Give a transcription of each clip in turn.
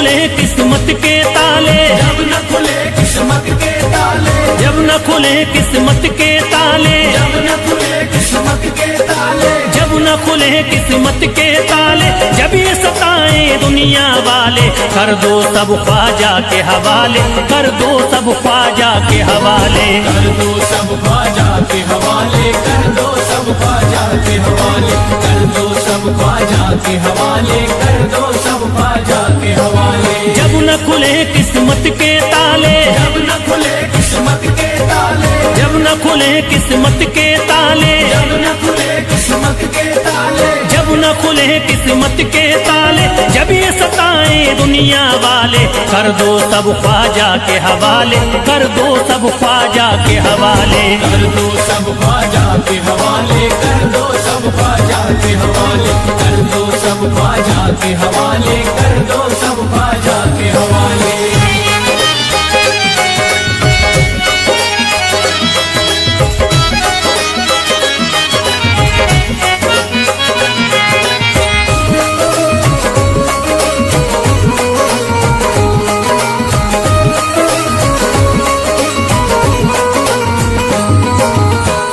खुले किस्मत के ताले, जब न खुले किस्मत के ताले, जब न खुले किस्मत के ताले, जब न खुले किस्मत के ताले, जब न खुले किस्मत के ताले, जब ये सताए दुनिया वाले, कर दो सब ख्वाजा के हवाले, कर दो सब ख्वाजा के हवाले, कर दो सब ख्वाजा के हवाले, कर दो सब ख्वाजा के हवाले, कर दो सब ख्वाजा के हवाले, कर दो सब ख्वाजा के हवाले। जब न खुले किस्मत के ताले, जब न खुले किस्मत के ताले, जब न खुले किस्मत के ताले, जब न खुले किस्मत के ताले, जब न खुले किस्मत के ताले, जब ये सताए दुनिया वाले, कर दो सब ख्वाजा के हवाले, कर दो सब ख्वाजा के हवाले, कर दो सब ख्वाजा के हवाले, कर दो सब ख्वाजा के हवाले, कर दो सब ख्वाजा के हवाले, कर दो सब ख्वाजा के हवाले।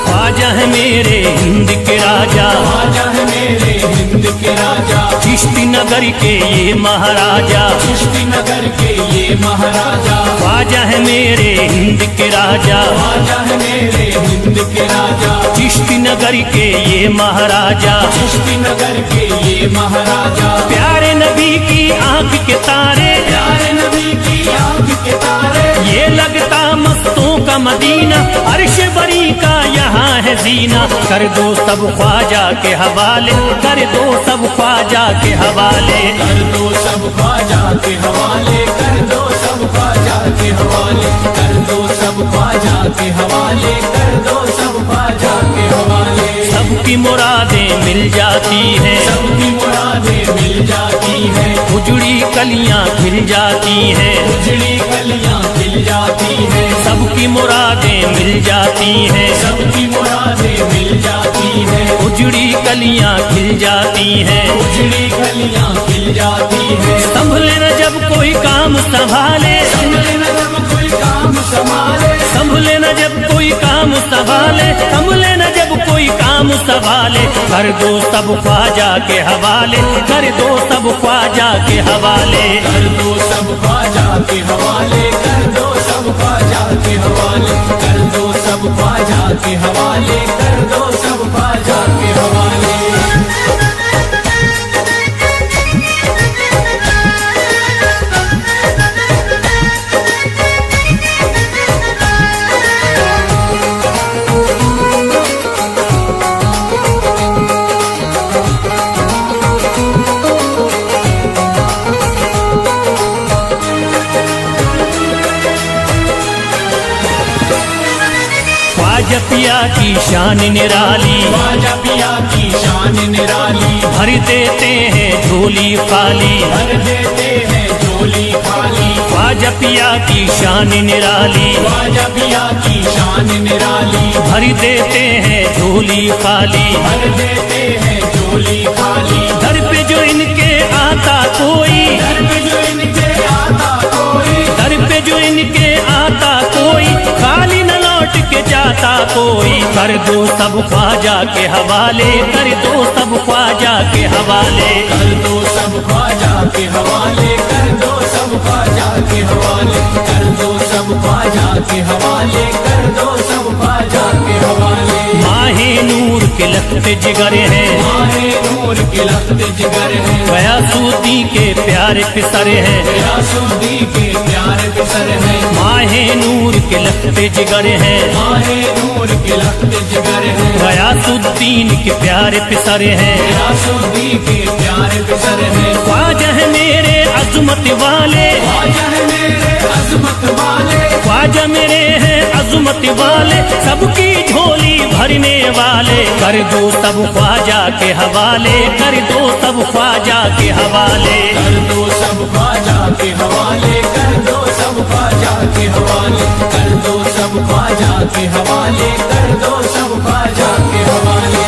ख्वाजा है मेरे हिंद के राजा, ख्वाजा है मेरे हिंद के राजा, चिश्ती नगर के ये महाराजा, चिश्ती नगर के ये महाराजा, ख्वाजा है मेरे हिंद के राजा, ख्वाजा है मेरे हिंद के राजा, चिश्ती नगर के ये महाराजा, चिश्ती नगर के ये महाराजा, प्यारे नबी की आंख के तारे, प्यारे नबी की आंख के तारे, ये लगता मस्तों का मदीना, अर्श बरी का यहाँ है जीना, कर दो सब ख्वाजा के हवाले, कर दो सब ख्वाजा के हवाले, कर दो सब ख्वाजा के हवाले, कर दो सब ख्वाजा के हवाले, कर दो सब ख्वाजा के हवाले, कर दो सब ख्वाजा के हवाले। सबकी मुरादें मिल जाती हैं, सबकी मुरादें मिल जाती हैं, उजड़ी कलियां खिल जाती हैं, उजड़ी कलियां खिल जाती हैं, सबकी मुरादें मिल जाती हैं, सबकी मुरादें मिल जाती हैं, उजड़ी कलियां खिल जाती हैं, उजड़ी कलियां खिल जाती हैं। संभले न जब कोई काम संभाले, संभले न जब कोई काम संभाले, संभले न जब कोई काम संभाले, संभले न जब कोई काम संभाले, कर दो सब ख्वाजा के हवाले, कर दो सब ख्वाजा के हवाले, कर दो सब ख्वाजा के हवाले, कर दो सब ख्वाजा के हवाले, कर दो सब ख्वाजा के हवाले, कर दो सब ख्वाजा के हवाले। ख्वाजा पिया की शान निराली, ख्वाजा पिया की शान निराली, भर देते हैं झोली खाली, भर देते हैं झोली खाली, ख्वाजा पिया की शान निराली, ख्वाजा पिया की शान निराली, भर देते हैं झोली खाली, भर देते हैं झोली खाली, दर पे जो इनके आता कोई, दर पे जो इनके आता कोई, दर पे जो इनके आता कोई, खाली न लौट के जाता कोई, कर दो सब ख्वाजा के हवाले, कर दो सब ख्वाजा के हवाले, कर दो सब ख्वाजा के हवाले, कर दो सब ख्वाजा के हवाले, कर दो सब ख्वाजा के हवाले, कर दो सब ख्वाजा के हवाले। माहे नूर के लखते जिगर हैं, माहे नूर के लखते जिगर हैं, गयासुद्दीन के प्यारे पिसर हैं, गयासुद्दीन के प्यारे पिसर हैं, माहे नूर के लखते जिगर हैं, माहे नूर के लखते जिगर हैं, गयासुद्दीन के प्यारे पिसर हैं, गयासुद्दीन के प्यारे पिसर हैं। ख्वाजा है मेरे अजमत वाले, ख्वाजा है मेरे अजमत वाले, ख्वाजा मेरे हैं अजमत वाले, सबकी झोली भरने वाले, कर दो सब ख्वाजा के हवाले, कर दो सब ख्वाजा के हवाले, कर दो सब ख्वाजा के हवाले, कर दो सब ख्वाजा के हवाले, कर दो सब ख्वाजा के हवाले, कर दो सब ख्वाजा के हवाले।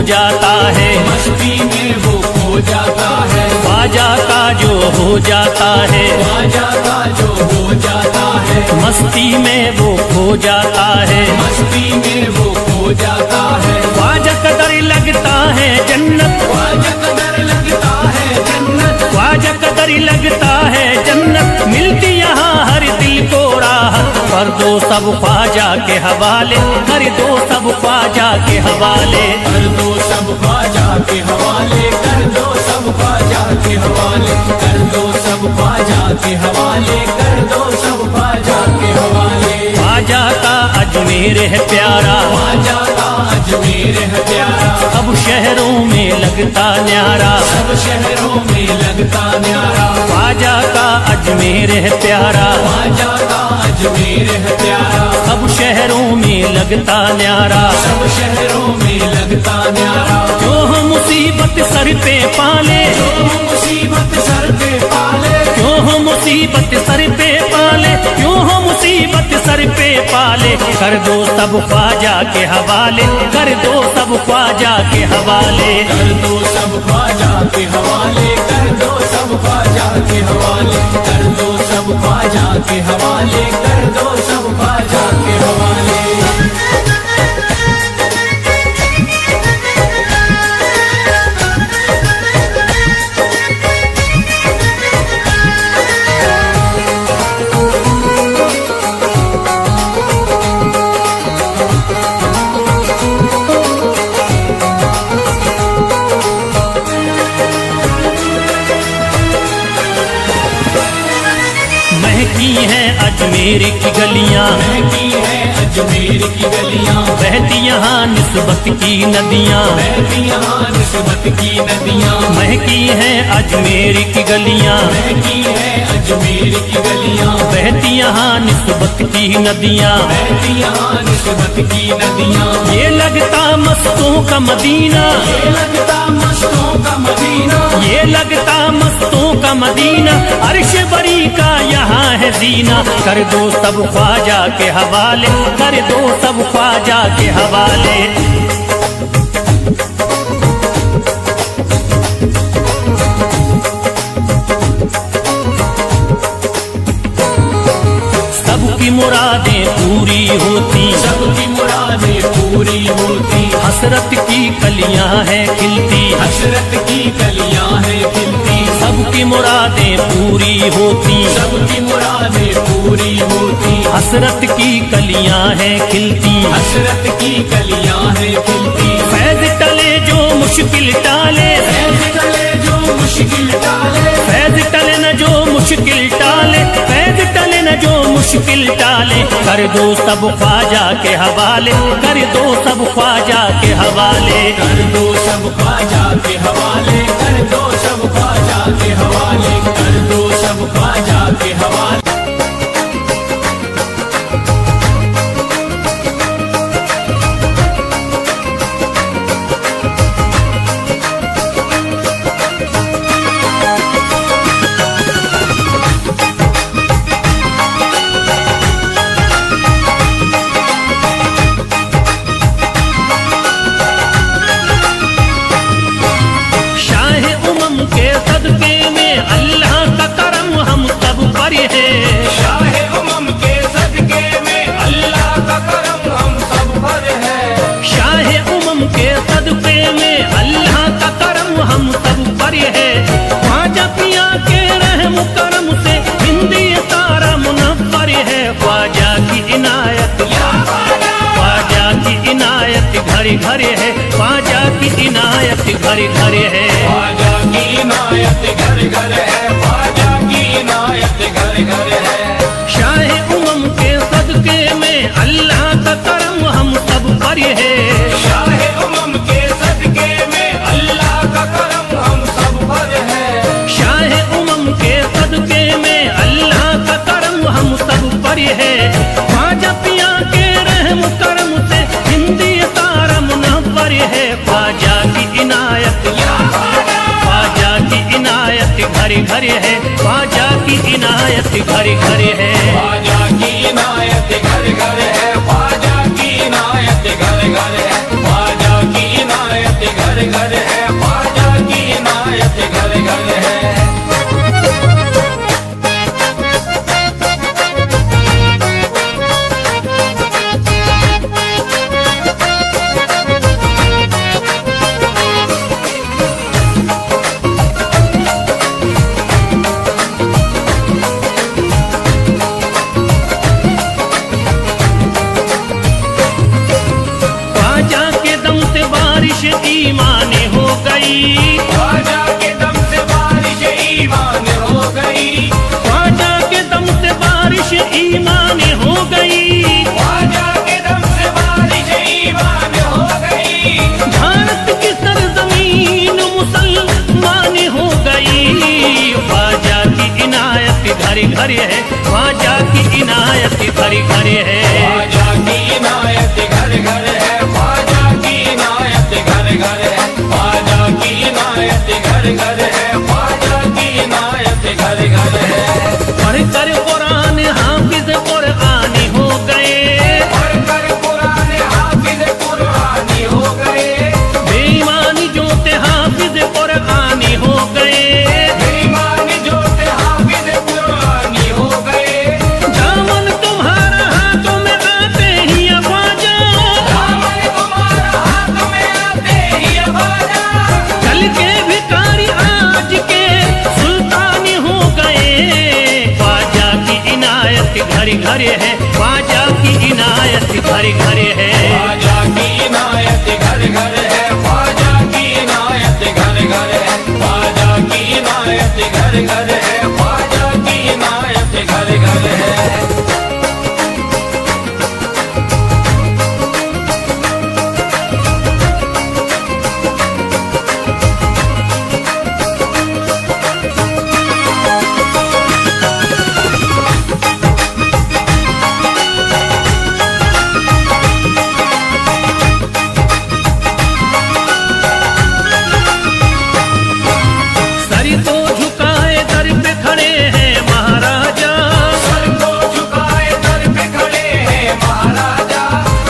जाता है, मस्ती में वो खो जाता है, ख्वाजा का जो हो जाता है, ख्वाजा का जो हो जाता है, मस्ती में वो खो जाता है, मस्ती में वो खो जाता है, ख्वाजा कदर लगता है जन्नत, ख्वाजा कदर लगता है जन्नत, ख्वाजा कदर लगता है जन्नत, मिलती यहाँ हर दिल को राहत, कर दो सब ख्वाजा के हवाले, कर दो सब ख्वाजा के हवाले, कर दो सब ख्वाजा के हवाले, कर दो सब ख्वाजा के हवाले, कर दो सब ख्वाजा के हवाले, कर दो सब ख्वाजा के हवाले। ख्वाजा का अजमेर है प्यारा, ख्वाजा का अजमेर है प्यारा, अब शहरों में लगता न्यारा, सब शहरों में लगता न्यारा, ख्वाजा का अजमेर है प्यारा, ख्वाजा का अजमेर है प्यारा, अब शहरों में लगता न्यारा, सब शहरों में लगता न्यारा, जो हो मुसीबत सर पे पाले, जो मुसीबत सर पे पाले, क्यों हो मुसीबत सर पे पाले, क्यों हो मुसीबत सर पे पाले, कर दो सब ख्वाजा के हवाले, कर दो सब ख्वाजा के हवाले, कर दो सब ख्वाजा के हवाले, कर दो सब ख्वाजा के हवाले, कर दो सब ख्वाजा के हवाले, कर दो सब ख्वाजा के हवाले। महकी है अजमेर की गलियां, महकी है अजमेर की गलियां, बहती यहाँ निस्बत की नदियां, बहती यहाँ निस्बत की नदियां, महकी है अजमेर की गलियां, महकी है अजमेर की गलियां, बहती यहाँ निस्बत की नदियां, बहती यहाँ निस्बत की नदियां, ये लगता मस्तों का मदीना, ये लगता मस्तों का मदीना, ये लगता मस्तों का मदीना, अर्श बरी का यहाँ है जीना, कर दो सब ख्वाजा के हवाले, कर दो सब ख्वाजा के हवाले। सबकी मुरादें पूरी होती, सबकी मुरादें पूरी होती, हसरत की कलियां हैं खिलती, हसरत की कलियां हैं खिलती, सबकी मुरादें पूरी होती, सबकी मुरादें पूरी होती, हसरत की कलियां हैं खिलती, हसरत की कलियां हैं खिलती, फैज टले जो मुश्किल टाले, फैज टले जो मुश्किल टाले, फैज टले न जो मुश्किल टाले, फैज टले न जो मुश्किल टाले, कर दो सब ख्वाजा के हवाले, कर दो सब ख्वाजा के हवाले, कर दो सब ख्वाजा के हवाले, कर दो सब ख्वाजा के हवाले, कर दो सब ख्वाजा के हवाले। के सदके में अल्लाह का करम हम सब पर है, शाहे उमम के सदके में अल्लाह का करम हम सब पर है, शाहे उमम के सदके में अल्लाह का करम हम सब पर है, ख्वाजा पिया के रहम करम से हिंदी तारा मुनव्वर है, ख्वाजा की इनायत, ख्वाजा की इनायत घर घर है, ख्वाजा की इनायत घर घर है, ख्वाजा की इनायत घर घर है, ख्वाजा की इनायत घर घर है, शाहे उमम के सदके में अल्लाह का करम हम सब पर है, शाहे उमम के सदके में अल्लाह का करम हम सब पर है, शाहे उमम के सदके में अल्लाह का करम हम सब पर है, ख्वाजा पिया के रहम करम से हिंदी तारा मुनव्वर है, ख्वाजा की इनायत, ख्वाजा की इनायत घर घर है, ख्वाजा की इनायत घर घर है, ख्वाजा की इनायत घर घर है, ख्वाजा की इनायत घर घर है, ख्वाजा की इनायत घर इनायत घरे घरे है, ख्वाजा की इनायत घरे घरे है। ख्वाजा की इनायत घर घर है, ख्वाजा की इनायत घर घर है, ख्वाजा की इनायत घर घर है, ख्वाजा की इनायत घर घर है। पढ़ कर कुरान हाफिज कुरानी हो गए, पढ़कर कुरान हाफिज कुरानी हो गए, बेईमानी जो थे हाफिज कुरानी हो गए। बेईमान जो थे हाफिज कुरानी हो गए। दामन तुम्हारा हाथों में आते ही ख्वाजा, दामन तुम्हारा हाथ में आते ही ख्वाजा, कल के भिखारी आज के सुल्तानी हो गए। ख्वाजा की इनायत घरे घरे है, ख्वाजा की इनायत घरे घरे है। ख्वाजा की इनायत घर घर है, ख्वाजा की इनायत घर घर है, ख्वाजा की इनायत घर घर है, ख्वाजा की इनायत घर घर है। सर को झुकाए दर पे खड़े हैं महाराजा, सर को झुकाए दर पे खड़े हैं महाराजा,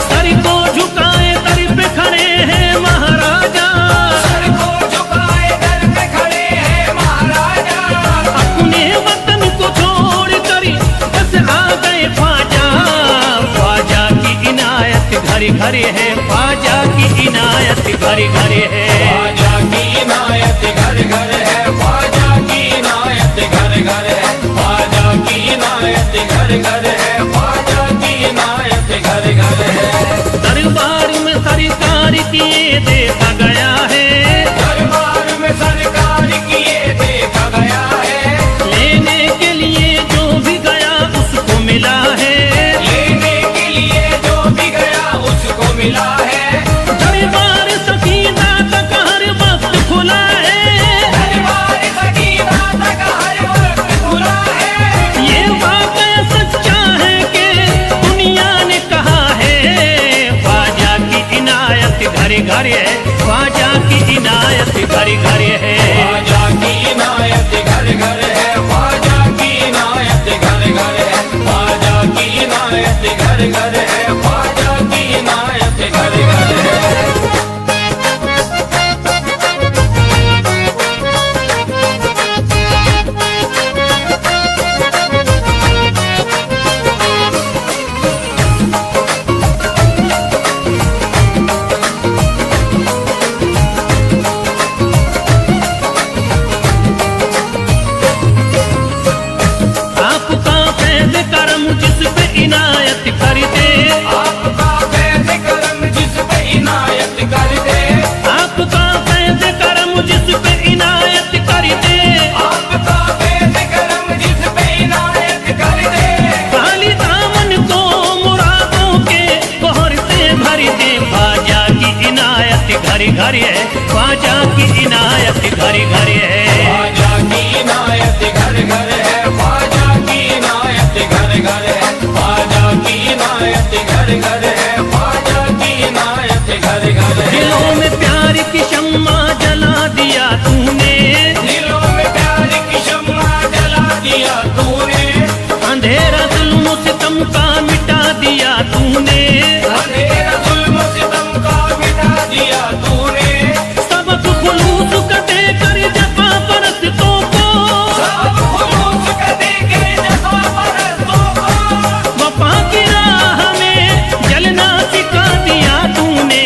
सर को झुकाए दर पे खड़े हैं महाराजा। सर को झुकाए दर पे खड़े हैं महाराजा, अपने वतन को छोड़ कर बस आ गए ख्वाजा। ख्वाजा की इनायत घरे घरे है, ख्वाजा की इनायत घरे घरे है। ख्वाजा की इनायत घर घर है, ख्वाजा की इनायत घर घर है, ख्वाजा की इनायत घर घर है, ख्वाजा की इनायत घर घर है। दरबार में सरकार किए देखा गया है, दरबार में सरकार किए देखा गया है, लेने के लिए जो भी गया उसको मिला है। लेने के लिए जो भी गया उसको मिला है। दरबार सकीना तक हर वक्त खुला है, दरबार सकीना तक हर वक्त खुला है। ये वाकया सच्चा है कि दुनिया ने कहा है। ख्वाजा की इनायत घरे घरे है, ख्वाजा की इनायत घरे घरे है। ख्वाजा की इनायत घर घर है, ख्वाजा की इनायत घर घर है, ख्वाजा की इनायत घर घर है, ख्वाजा की इनायत घर घर है। आपका फैज़ करम जिस पे इनायत कर दे, आपका फैज़ करम जिस पे इनायत कर दे, आपका फैज़ करम जिस पे इनायत कर दे। आपका फैज़ करम जिस पे इनायत कर दे, खाली दामन को मुरादों के बहर से भर दे। ख्वाजा की इनायत घरे घरे है, ख्वाजा की इनायत घरे घरे है। ख्वाजा की इनायत घर घर है, ख्वाजा की इनायत घर घर है, ख्वाजा की इनायत घर घर है, ख्वाजा की इनायत घर घर है। दिलों में प्यार की शम्मा जला दिया तूने, दिलों में प्यार की शम्मा जला दिया तूने, अंधेरा जुल्म सितम का मिटा दिया तूने। अंधेरा जुल्म सितम का मिटा दिया तूने, सबक खुलूस का देकर जफा परस्तों को, सब खुलूस का देके जफा परस्तों को, वफा की राह में जलना सिखा दिया तूने।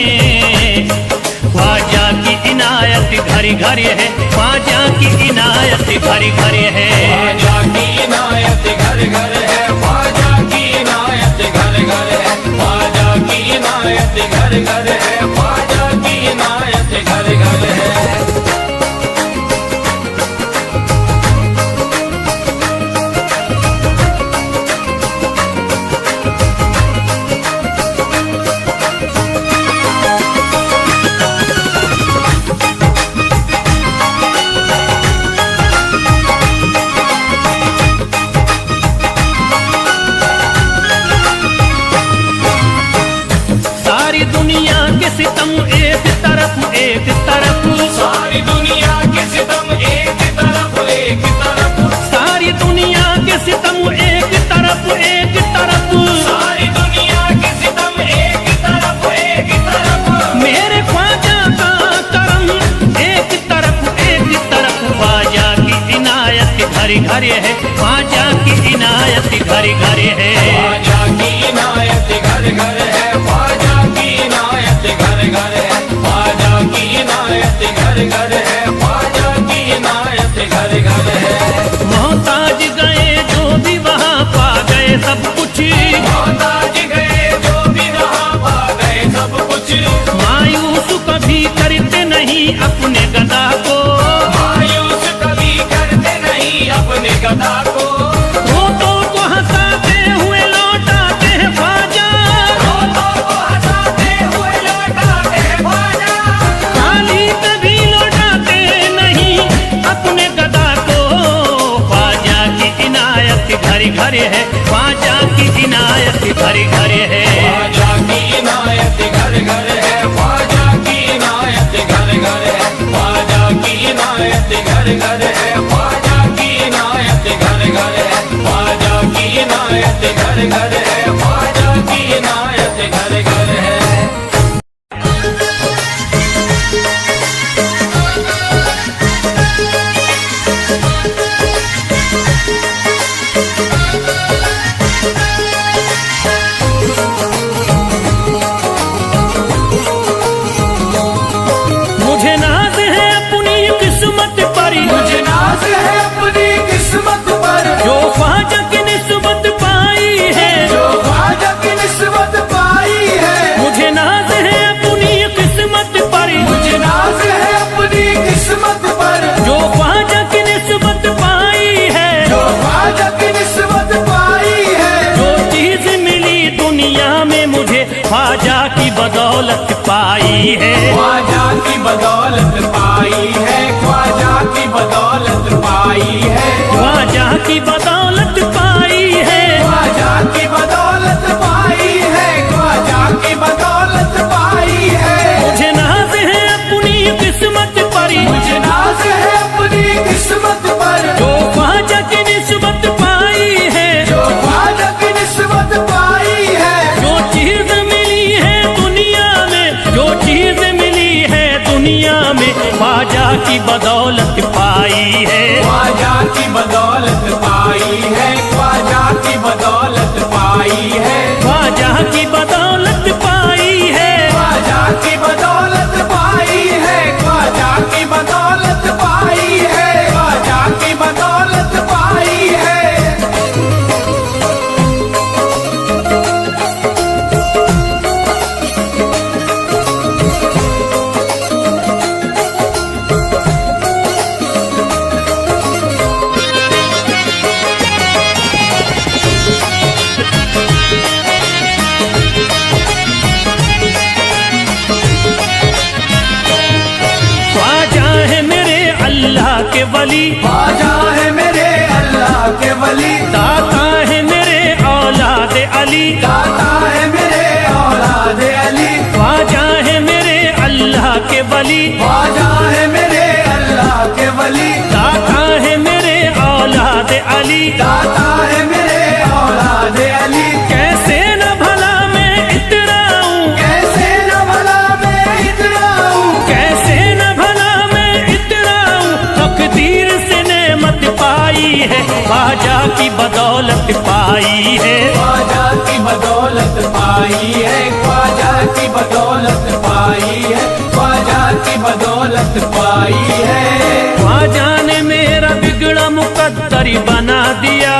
ख्वाजा की इनायत घरे घरे है, ख्वाजा की इनायत घरे घरे है। ख्वाजा की इनायत घर घर है, ख्वाजा की इनायत घर घर है, ख्वाजा की इनायत घर घर है, ख्वाजा की इनायत घर घर है। घर घर है, ख्वाजा की इनायत घर घर है। ख्वाजा की इनायत घर घर है, ख्वाजा की इनायत घर घर है, ख्वाजा की इनायत घर घर है, ख्वाजा की इनायत घर घर है। मोहताज गए जो भी वहाँ पा गए सब कुछ, मोहताज गए जो भी वहाँ पा गए सब कुछ। मायूस कभी करते नहीं अपने गदा को, मायूस कभी करते नहीं अपने गदा को। रोतों को हंसाते हुए लौटाते हैं ख्वाजा, रोतों को हंसाते हुए लौटाते हैं ख्वाजा। खाली कभी लौटाते नहीं अपने गदा को। ख्वाजा की इनायत घर घर है, ख्वाजा की इनायत घर घर है। ख्वाजा की इनायत घर घर है, ख्वाजा की इनायत घर घर है, ख्वाजा की इनायत घर घर है, ख्वाजा की इनायत घर घर है, ख्वाजा की इनायत घर घर है, ख्वाजा की इनायत घर घर है। मुझे नाज है अपनी किस्मत पर, मुझे नाज है अपनी किस्मत पर, जो ख्वाजा की निस्बत पाई है, जो ख्वाजा की निस्बत पाई है। मुझे नाज है अपनी किस्मत पर, मुझे नाज है अपनी किस्मत पर, जो ख्वाजा की निस्बत पाई है। जो ख्वाजा की निस्बत पाई है। जो चीज मिली दुनिया में मुझे ख्वाजा की बदौलत पाई है। ख्वाजा की बदौलत पाई है, ख्वाजा की बदौलत पाई है, ख्वाजा की बदौलत पाई है। ख्वाजा की बदौलत पाई है, ख्वाजा की बदौलत पाई है। मुझे नाज है अपनी किस्मत पर, मुझे नाज है अपनी किस्मत पर, जो ख्वाजा की निस्बत पाई है। जो ख्वाजा की निस्बत पाई है। जो चीज मिली है दुनिया में, जो चीज मिली है दुनिया में, ख्वाजा की बदौलत पाई है। ख्वाजा की बदौलत पाई है, ख्वाजा की बदौलत पाई है, ख्वाजा की बदौलत पाई है। ख्वाजा की बदौलत पाई है, ख्वाजा की बदौलत पाई है, ख्वाजा की बदौलत पाई है। ख्वाजा है मेरे अल्लाह के वली, ख्वाजा है मेरे अल्लाह के वली, दाता है मेरे औलाद अली। दाता है मेरे औलाद अली। ख्वाजा है मेरे अल्लाह के वली, ख्वाजा है मेरे अल्लाह के वली, दाता है मेरे औलाद अली। दाता है मेरे औलाद अली। कैसे न भला मैं इतराऊं, कैसे न भला मैं इतराऊं, कैसे न भला मैं इतराऊं, तकदीर से नेमत पाई है, ख्वाजा की बदौलत पाई है। ख्वाजा की बदौलत पाई है, ख्वाजा की बदौलत पाई है, ख्वाजा की बदौलत पाई है। ख्वाजा ने मेरा बिगड़ा मुकद्दर बना दिया,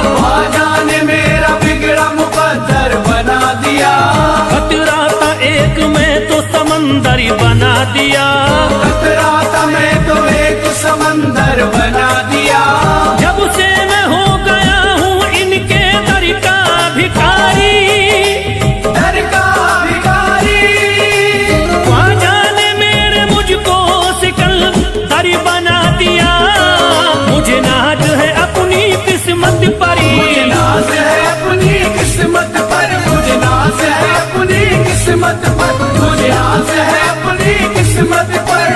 ख्वाजा ने मेरा बिगड़ा मुकद्दर बना दिया। खतरा था एक मैं तो समंदर बना दिया। खतरा था मैं तो एक समंदर बना दिया। जब से मैं हो गया हूँ इनके दर का भिखारी, दर का भिखारी। ख्वाजा ने मेरे मुझको सिकंदर बना दिया। मुझे नाज है अपनी किस्मत पर, मुझे नाज है अपनी किस्मत पर, मुझे नाज है अपनी किस्मत पर, मुझे नाज है अपनी किस्मत पर।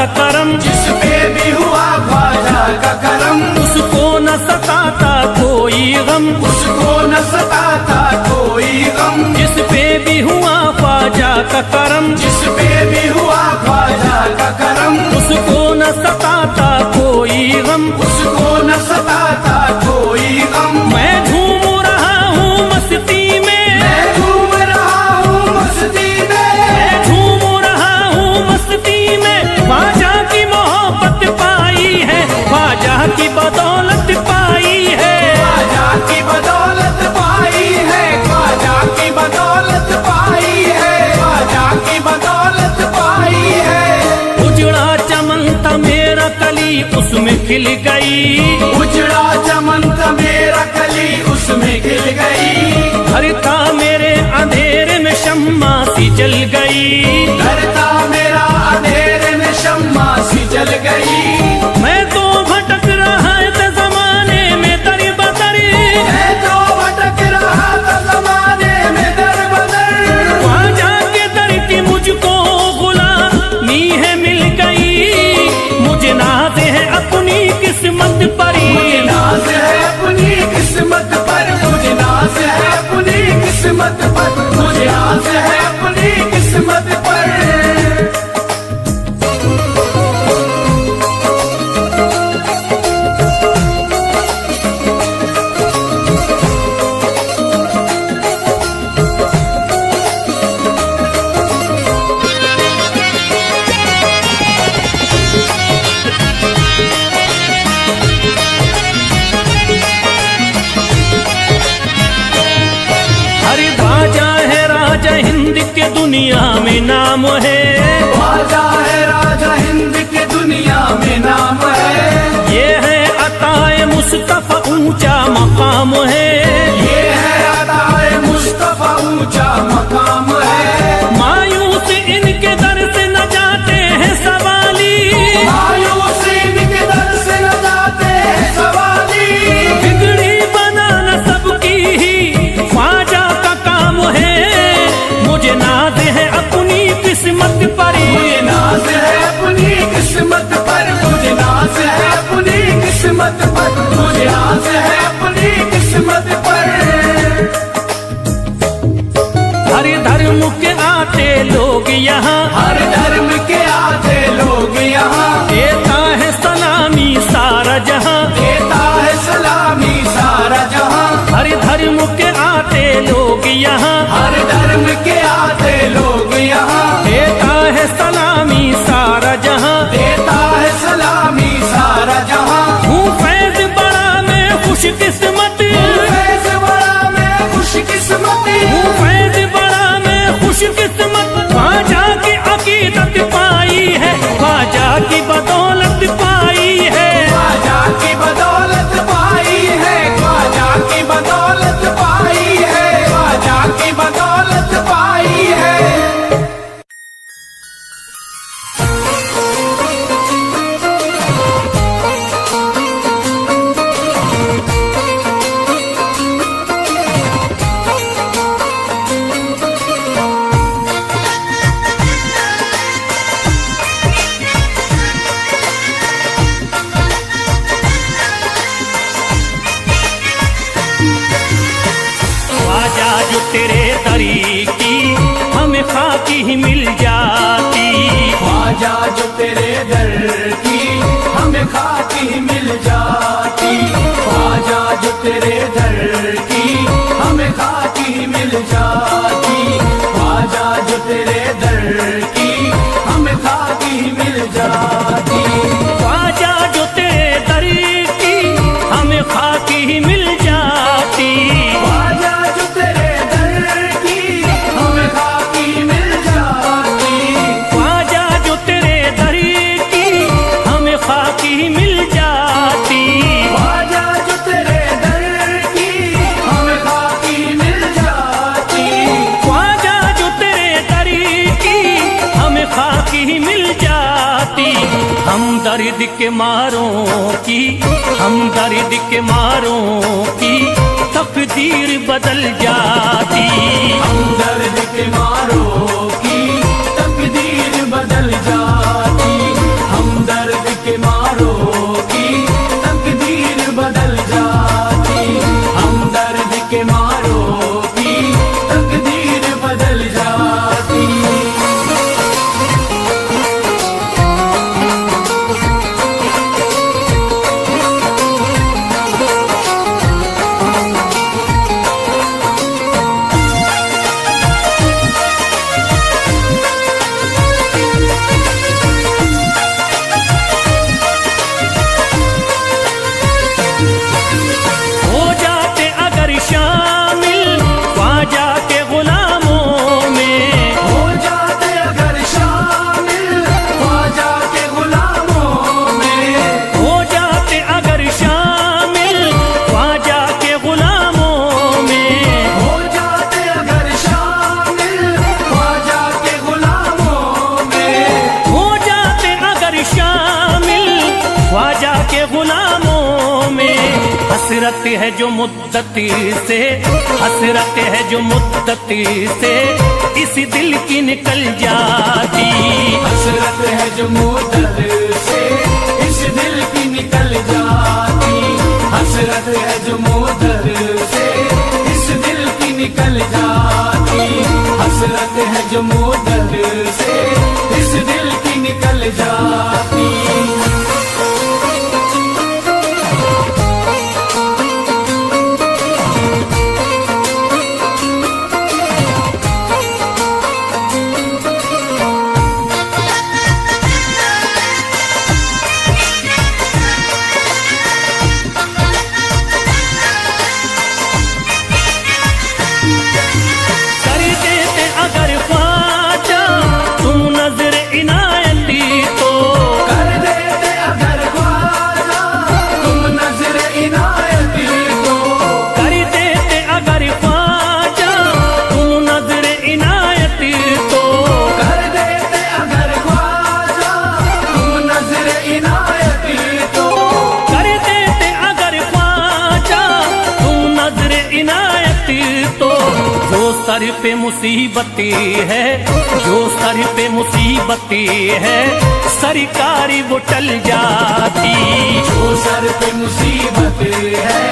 का करम, जिस पे भी हुआ ख्वाजा का करम, उसको न सताता कोई गम, उसको न सताता कोई गम। जिस पे भी हुआ ख्वाजा का करम, जिस पे भी हुआ ख्वाजा का करम, उसको न सताता कोई गम, उसको न सताता कोई गम। मैं झूम रहा हूँ मस्ती में, मैं झूम रहा हूँ मस्ती में, मैं झूम रहा हूँ मस्ती में, ख्वाजा की मोहब्बत पाई है, ख्वाजा की बदौलत पाई है, ख्वाजा की बदौलत पाई है, ख्वाजा की बदौलत पाई है, ख्वाजा की बदौलत पाई है। उजड़ा चमन था मेरा कली उसमें खिल गई, उजड़ा चमन था मेरा कली उसमें खिल गई, घर था मेरे अंधेरे में शम्मा सी जल गई, घर था मेरा अंधेरे में शम्मा सी जल गई। मैं तो भटक रहा था जमाने में दर बदर, मैं तो भटक रहा था जमाने में दर बदर, ख्वाजा के दर की मुझको गुलामी है मिल गई, मुझे नाज है अपनी किस्मत पर, मुझे नाज है अपनी किस्मत पर, मुझे नाज है अपनी किस्मत पर, मुझे नाज है अपनी किस्मत पर। हरि ख्वाजा है राजा हिंद के दुनिया में नाम है, ख्वाजा है राजा हिंद के दुनिया में नाम है, ये है अताए मुस्तफा ऊंचा मकाम है, ये है अताए मुस्तफा ऊंचा मकाम है। मायूस इनके दर से न जाते हैं सवाली, मायूस इनके दर से न जाते हैं सवाली, बिगड़ी बनाना सबकी ही ख्वाजा का काम है, मुझे नाज है अपनी किस्मत पर, मुझे नाज है अपनी किस्मत पर, मुझे नाज है अपनी किस्मत पर, मुझे नाज है अपनी किस्मत पर। हर धर्म के आते लोग यहाँ, हर धर्म के आते लोग यहाँ, देता है सलामी सारा जहाँ, देता है सलामी सारा जहाँ। हर धर्म के आते लोग यहाँ, हर धर्म के आते लोग यहाँ, देता है सलामी सारा जहाँ, देता है सलामी सारा जहाँ। हूँ फैज बड़ा मैं खुश किस्मत, फैज़ बड़ा मैं खुश किस्मत, हूँ फैज बड़ा मैं खुश किस्मत, ख्वाजा की अकीदत पाई है, ख्वाजा की बदौलत पाई है, ख्वाजा की बदौलत पाई है, ख्वाजा की बदौलत पाई है, ख्वाजा की बदौलत पाई है। ख्वाजा जो तेरे दरी की हमें खाकी ही मिल जाती, ख्वाजा जो तेरे दर की हमें खाकी मिल जाती, ख्वाजा जो तेरे दर की हमें खाकी मिल जाती, ख्वाजा जो तेरे दर की हमें खाकी मिल जाती, ख्वाजा जो तेरे दर की हमें खाकी ही मिल जाती, ख्वाजा जो तेरे दर की हमें खाकी मिल जाती, ख्वाजा जो तेरे दर की हमें खाकी ही मिल जाती, ख्वाजा जो तेरे दर की हमें खाकी मिल जाती, ख्वाजा जो तेरे दर की हमें खाकी ही मिल जाती। हम दर्द के मारों की, हम दर्द के मारों की तकदीर बदल जाती, हम दर्द के मारों की तकदीर बदल जाती, हम हसरत है जो मुद्दती से, हसरत है जो मुद्दती से इस दिल की निकल जाती। हसरत है जो मुद्दत से इस दिल की निकल जाती। हसरत है जो मुद्दत से इस दिल की निकल जाती। हसरत है जो मुद्दत से इस दिल की निकल जाती। सर पे मुसीबती है, जो सर पे मुसीबती है सरकारी वो टल जाती। जो सर पे मुसीबत है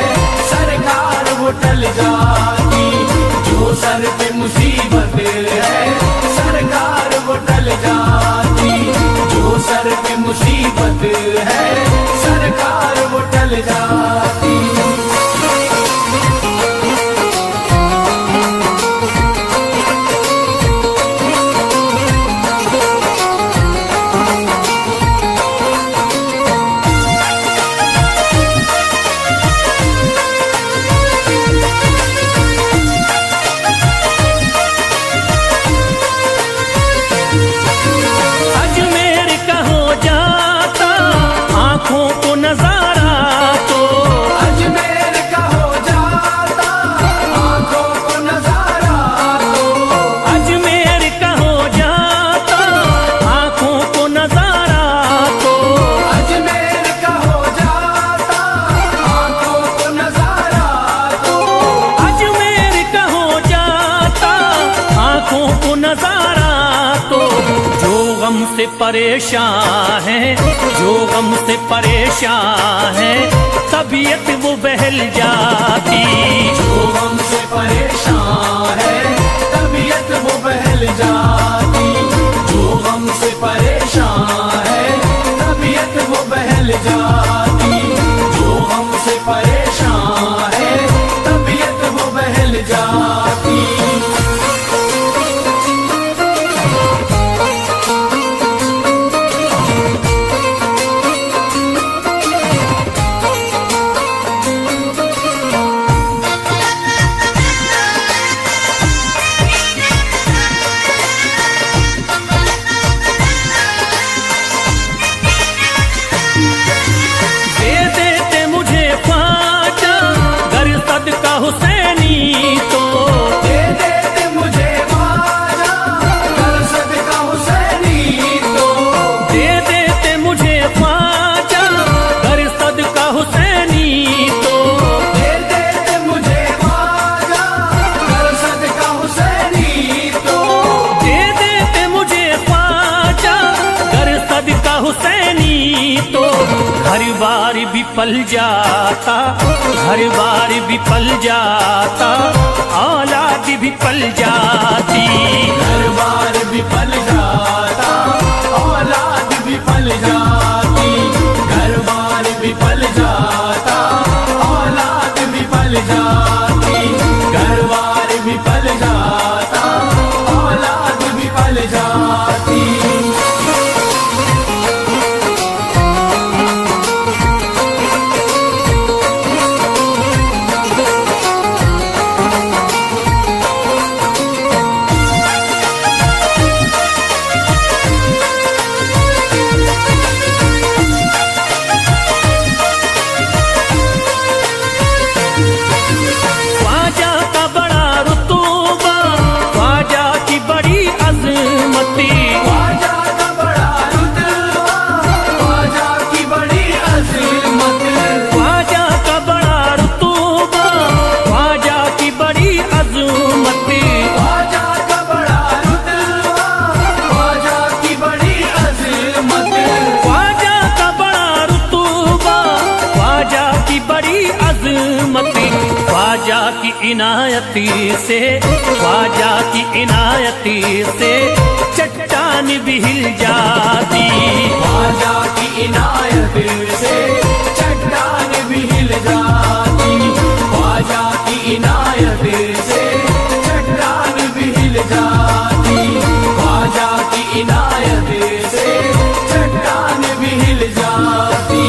सरकार वो टल जाती। जो सर पे मुसीबत है सरकार वो टल जाती। जो सर पे मुसीबत है सरकार वो टल जाती। से परेशान है, जो गम से परेशान है तबीयत वो बहल जाती। जो गम से परेशान है तबीयत वो बहल जाती। जो गम से परेशान है तबीयत वो बहल जाती। जो गम से परेशान है तबीयत वो बहल जाती। हुसैनी तो दे देते मुझे ख्वाजा कर सदका हुसैनी तो। दे देते मुझे ख्वाजा कर सदका हुसैनी तो। दे देते मुझे ख्वाजा कर सदका हुसैनी तो। दे देते मुझे ख्वाजा कर सदका हुसैनी तो। हर बार भी पल जाता, हर बार भी पल जाता, औलाद भी पल जाती। हर बार भी पल जाता औलाद भी पल जाती। हर बार भी पल जाता औलाद भी पल जाती। हर बार भी पल जाता औलाद भी पल जाती। इनायती से, ख्वाजा की इनायती से चट्टान भी हिल जाती। ख्वाजा की इनायत से चट्टान भी हिल जाती। ख्वाजा की इनायत से चट्टान भी हिल जाती। ख्वाजा की इनायत से चट्टान भी हिल जाती।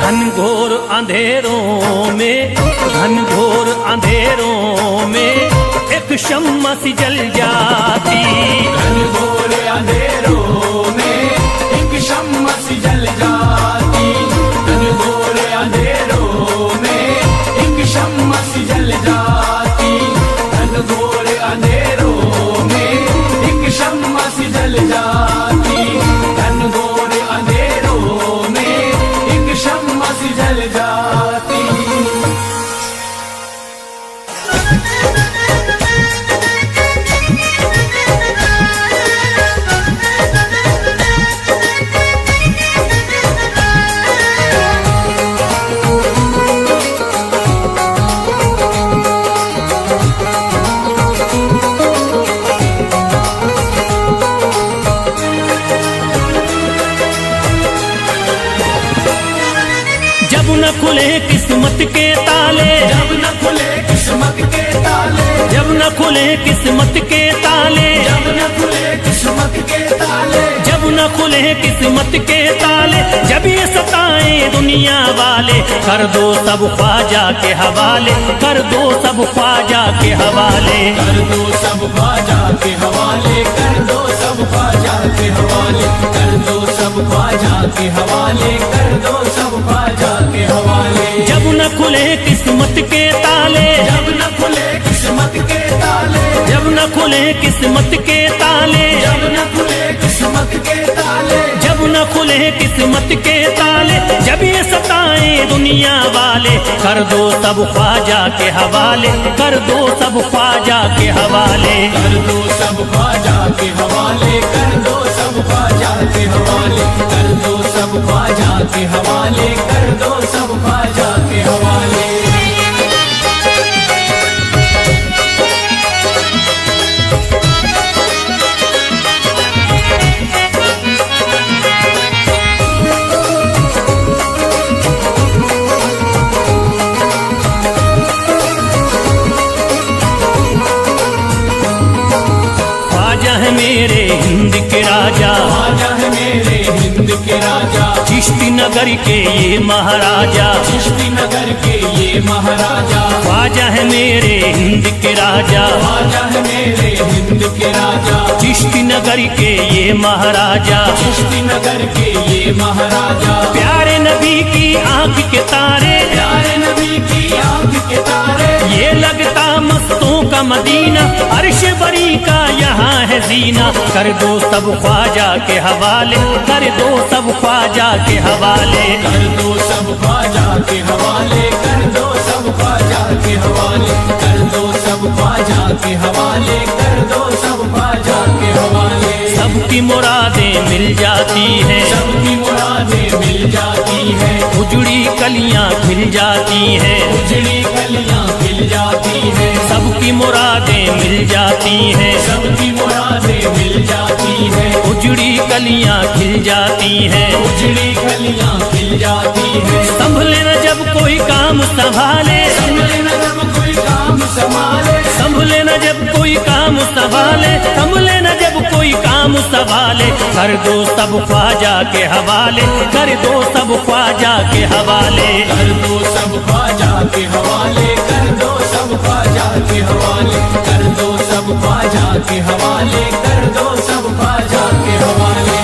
घनघोर अंधेरों में, घनघोर अंधेरों में एक शम्मा सी जल जाती। घनघोर अंधेरों में एक शम्मा सी जल जाती। घनघोर अंधेरों में एक शम्मा सी जल जाती। घनघोर अंधेरों में एक शम्मा सी जल जाती। घनघोर अंधेरों में एक शम्मा सी जल जाती। जब न खुले किस्मत के ताले, जब न खुले किस्मत के ताले, जब न खुले किस्मत के ताले, जब न खुले किस्मत के ताले, जब न खुले किस्मत के ताले, जब ये सताएं दुनिया वाले, कर दो सब ख्वाजा के हवाले, कर दो सब ख्वाजा के हवाले। कर दो सब ख्वाजा के हवाले, कर दो सब ख्वाजा के हवाले, कर दो सब ख्वाजा के हवाले, कर दो सब ख्वाजा के हवाले। जब न खुले किस्मत के ताले, जब न खुले किस्मत के ताले, जब न खुले किस्मत के ताले, जब न खुले किस्मत के ताले, जब न खुले किस्मत के ताले, जब ये सताएं दुनिया वाले, कर दो सब ख्वाजा के हवाले, कर दो सब ख्वाजा के हवाले। कर दो सब ख्वाजा के हवाले, कर दो सब ख्वाजा के हवाले, कर दो सब ख्वाजा के हवाले, कर दो सब ख्वाजा के हवाले। है मेरे हिंद के राजा, ख्वाजा है मेरे हिंद के राजा, चिश्ती नगर के ये महाराजा, चिश्ती नगर के ये महाराजा। ख्वाजा है मेरे हिंद के राजा, ख्वाजा है मेरे हिंद के राजा, चिश्ती नगर के ये महाराजा, चिश्ती नगर के ये महाराजा। प्यारे नबी की आंख के तारे, प्यारे नबी की आंख के तारे, ये लगता मस्तों का मदीना, अर्श बरी का यहाँ है जीना। कर दो सब ख्वाजा के हवाले, कर दो सब ख्वाजा के हवाले, कर दो सब ख्वाजा के हवाले, कर दो सब ख्वाजा के हवाले, कर दो सब ख्वाजा के हवाले, कर दो सब ख्वाजा के हवाले। सबकी मुरादें मिल जाती हैं, सबकी मुरादें मिल जाती हैं, उजड़ी कलियां खिल जाती हैं, उजड़ी कलियां खिल जाती हैं, सबकी मुरादें मिल जाती हैं, सबकी मुरादें मिल जाती हैं, उजड़ी कलियां खिल जाती हैं, उजड़ी कलियां खिल जाती हैं। संभले न जब कोई काम संभाले, संभले न जब कोई काम काम संभाले, संभले न जब कोई काम संभाले, संभले न जब कोई काम संभाले, कर दो सब ख्वाजा के हवाले, कर दो सब ख्वाजा के हवाले। कर दो सब ख्वाजा के हवाले, कर दो सब ख्वाजा के हवाले, कर दो सब ख्वाजा के हवाले, कर दो सब ख्वाजा के हवाले।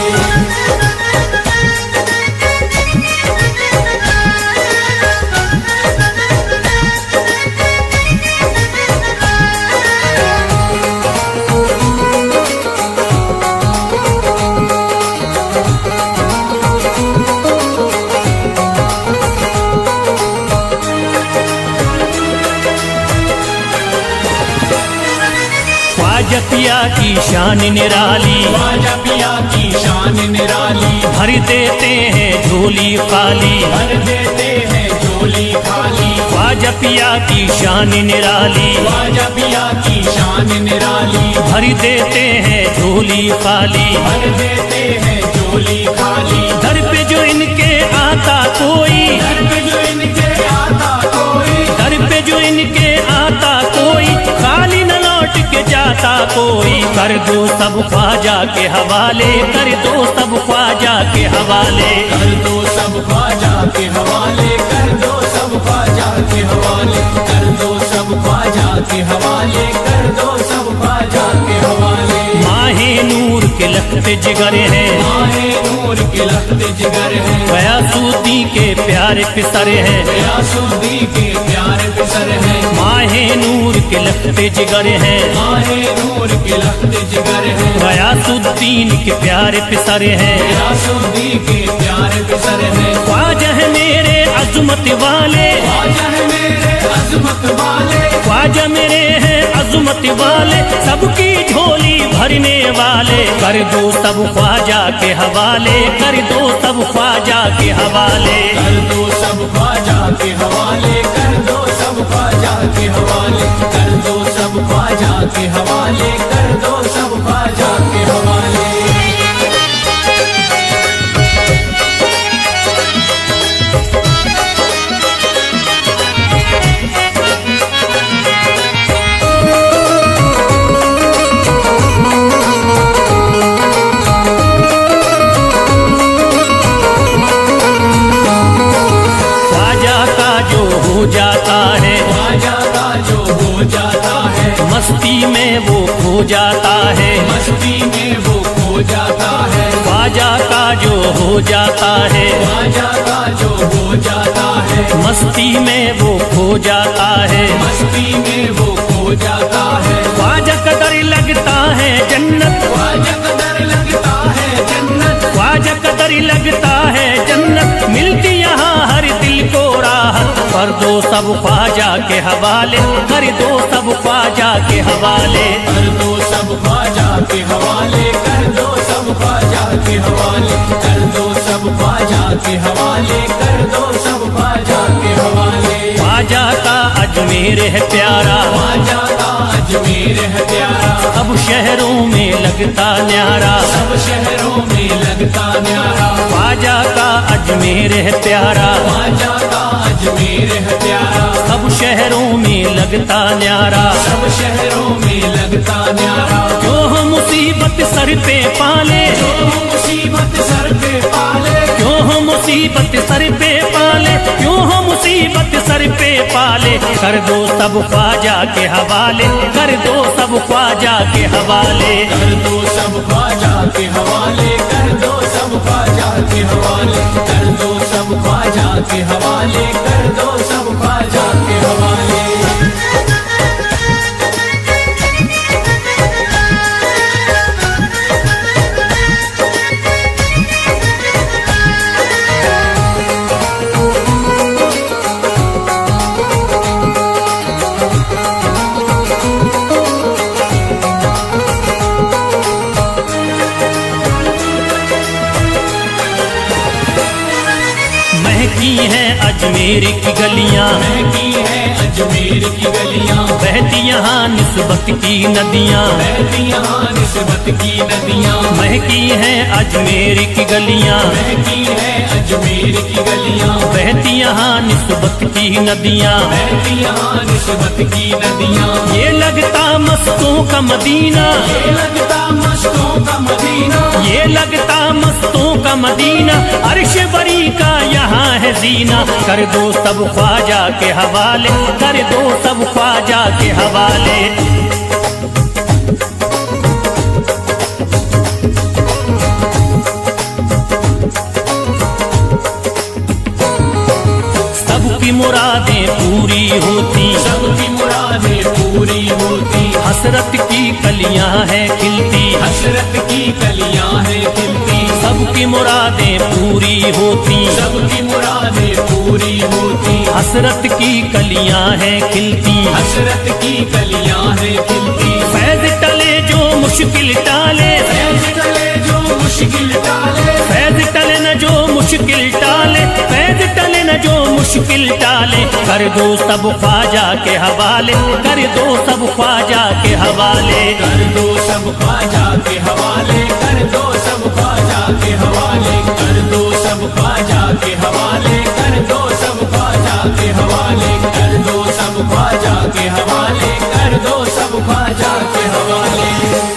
ख्वाजा पिया की शान निराली, ख्वाजा पिया की शान निराली, भर देते हैं झोली खाली, भर देते हैं झोली खाली। ख्वाजा पिया की शान निराली, ख्वाजा पिया की शान निराली, भर देते हैं झोली खाली, भर देते हैं झोली खाली। दर पे जो इनके आता कोई, दर पे जो इनके आता कोई, दर पे जो इनके आता कोई, खाली न लौट के जाता कोई। कर दो सब ख्वाजा के हवाले, कर दो सब ख्वाजा के हवाले। कर दो सब ख्वाजा के हवाले, कर दो सब ख्वाजा के हवाले, कर दो सब ख्वाजा के हवाले, कर दो सब ख्वाजा के हवाले। माहे नूर के लखते जिगर हैं, माहे नूर के लखते जिगर हैं, गयासुद्दीन के प्यारे पिसर हैं, गयासुद्दीन के प्यारे पिसर हैं। माहे नूर के लखते जिगर हैं, माहे नूर के लखते जिगर हैं, गयासुद्दीन के प्यारे पिसर हैं। गयासुद्दीन के प्यारे पिसर हैं। ख्वाजा है मेरे अजमत वाले, ख्वाजा है मेरे अजमत वाले, ख्वाजा मेरे हैं अजमत वाले, सबकी झोली भरने वाले। कर दो सब ख्वाजा के हवाले, कर दो सब ख्वाजा के हवाले। कर दो सब ख्वाजा के हवाले, कर दो सब ख्वाजा के हवाले, कर दो सब ख्वाजा के हवाले, कर दो सब ख्वाजा के हवाले। हो जाता है, ख्वाजा का जो हो जाता है, मस्ती में वो खो जाता है, मस्ती में वो खो जाता है। ख्वाजा का जो हो जाता है, ख्वाजा का जो हो जाता है, मस्ती में वो खो जाता है, मस्ती में वो खो जाता है। ख्वाजा कदर लगता है जन्नत, ख्वाजा कदर लगता है जन्नत, ख्वाजा कदर लगता है जन्नत, मिलती यहाँ हर दिल को राहत। कर दो सब ख्वाजा के हवाले, कर दो सब ख्वाजा के हवाले। कर दो सब ख्वाजा के हवाले, कर दो सब ख्वाजा के हवाले, कर दो सब ख्वाजा के हवाले, कर दो सब ख्वाजा के हवाले। ख्वाजा का अजमेर है प्यारा, ख्वाजा का अजमेर है प्यारा, सब शहरों में लगता न्यारा, सब शहरों में लगता न्यारा। ख्वाजा का अजमेर है प्यारा, ख्वाजा का अजमेर है प्यारा, सब शहरों में लगता न्यारा, सब शहरों में लगता न्यारा। जो हो मुसीबत सर पे पाले, जो मुसीबत सर पे पाले, क्यों हो मुसीबत सर पे पाले, क्यों हो मुसीबत सर पे पाले। कर दो सब ख्वाजा के हवाले, कर दो सब ख्वाजा के हवाले। कर दो सब ख्वाजा के हवाले, कर दो सब ख्वाजा के हवाले, कर दो सब ख्वाजा के हवाले, कर दो सब ख्वाजा के हवाले। महकी हैं अजमेर की गलियां, महकी है अजमेर की गलियां, बहती यहाँ निस्बत की नदियाँ, बहती यहाँ निस्बत की नदियाँ, महकी हैं अजमेर की गलियाँ, महकी है अजमेर की गलियाँ, बहती यहाँ निस्बत की नदियाँ, बहती यहाँ निस्बत की नदियाँ। ये लगता मस्तों का मदीना, ये लगता मस्तों का मदीना, ये लगता मस्तों का मदीना, अर्श बरी का यहाँ है जीना। कर दो सब ख्वाजा के हवाले, कर दो सब ख्वाजा के हवाले। सबकी मुरादें पूरी होती, सबकी मुरादें पूरी होती, हसरत की कलियां हैं खिलती, हसरत की कलियां हैं खिलती, सबकी मुरादें पूरी होती, सबकी मुरादें पूरी होती, हसरत की कलियां हैं खिलती, हसरत की कलियां हैं खिलती। फैज टले जो मुश्किल टाले, फैज टले जो मुश्किल टाले, फैज टले न जो मुश्किल टाले, फैज टले न जो मुश्किल टाले। कर दो सब ख्वाजा के हवाले, कर दो सब ख्वाजा के हवाले। कर दो सब ख्वाजा के हवाले, कर दो सब ख्वाजा के हवाले, कर दो सब ख्वाजा के हवाले, कर दो सब ख्वाजा के हवाले, कर दो सब ख्वाजा के हवाले, कर दो सब ख्वाजा के हवाले।